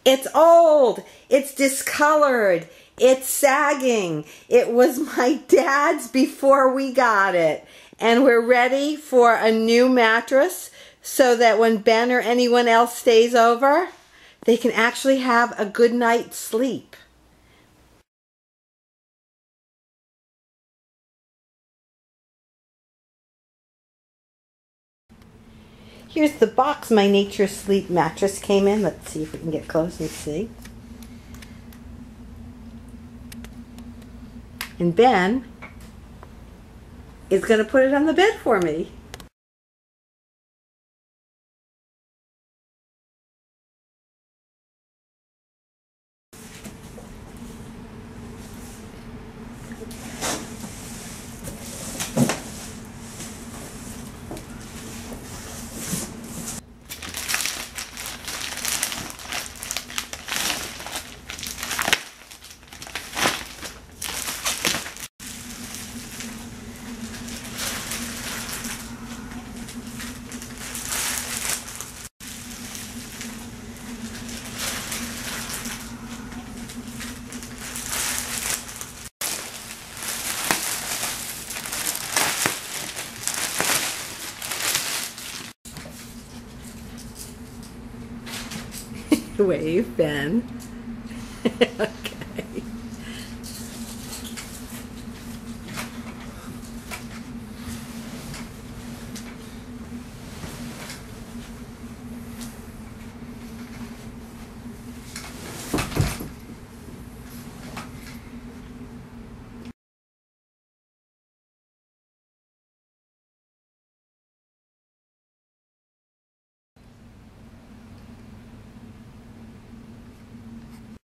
It's old. It's discolored. It's sagging. It was my dad's before we got it. And we're ready for a new mattress so that when Ben or anyone else stays over, they can actually have a good night's sleep. Here's the box my Nature Sleep mattress came in. Let's see if we can get close and see. And Ben is going to put it on the bed for me. Wave, Ben.